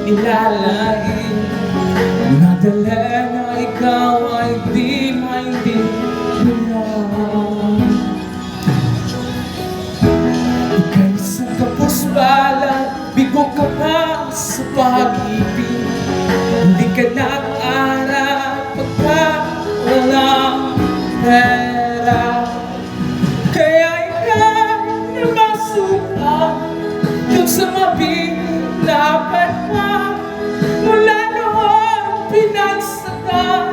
ilalain. Nadala na ikaw ay di maintindihan. Ika'y isang kapuspalan, bigo ka pa sa pag-ibig. Hindi ka nag-aral pagka walang pera. Kaya ikaw namasukan dun sa mabinapan mo. Mula noon pinagsakan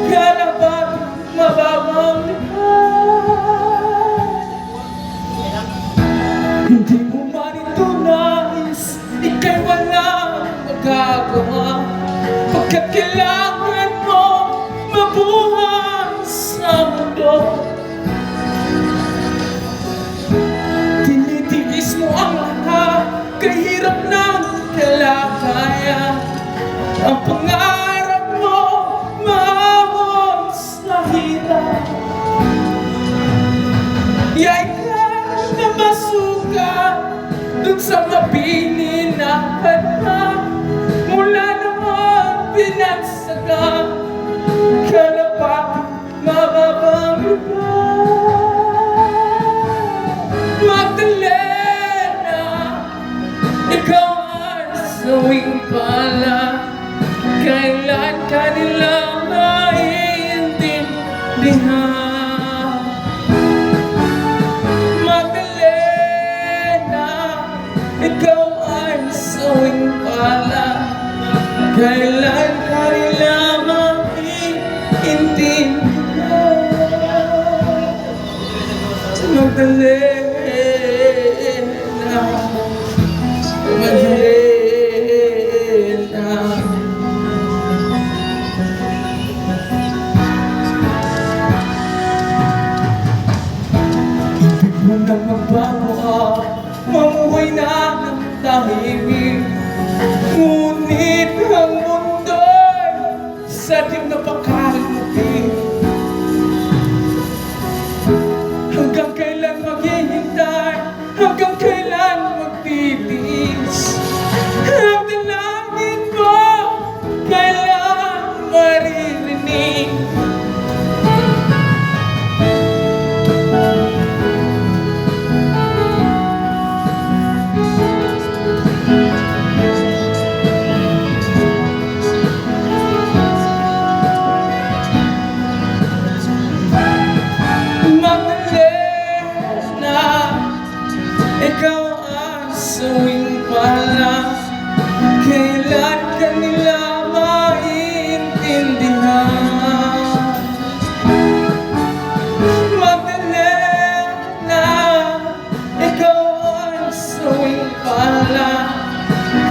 ka na ba't mababang lihan. Hindi mo man ito nais, ika'y walang magagawa. Pagkat kailangan mo mabuhay sa mundo. Tinitiis mo ang lahat, kahirap ng kalagayan. Ang pangarap mo, maahon sa hirap. Yay ka na masuka dun sa mabininapan na. Mula naman pinagsakan ka na pa mababang Magdalena, ikaw ay sawing pala. Kailan ka nilang naiintindihan? Magdalena, ikaw ay sawing pala. Kailan ka nilang naiintindihan? Magdalena, Magdalena. Ibig mo nang magbabawa, mamuhay na ng tahimik. Ngunit ang mundo'y sadyang napakalimutin. Hanggang kailan maghihintay? Hanggang kailan magtitiis? Ang dalangin mo, kailan maririnig? Ikaw ang sawing pala. Kailan ka nila maintindihan? Magdalena, ikaw ang sawing pala.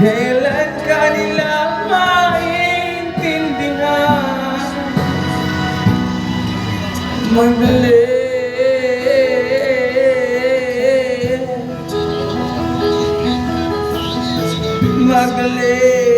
Kailan ka nila maintindihan? Magdalena, Magdalena.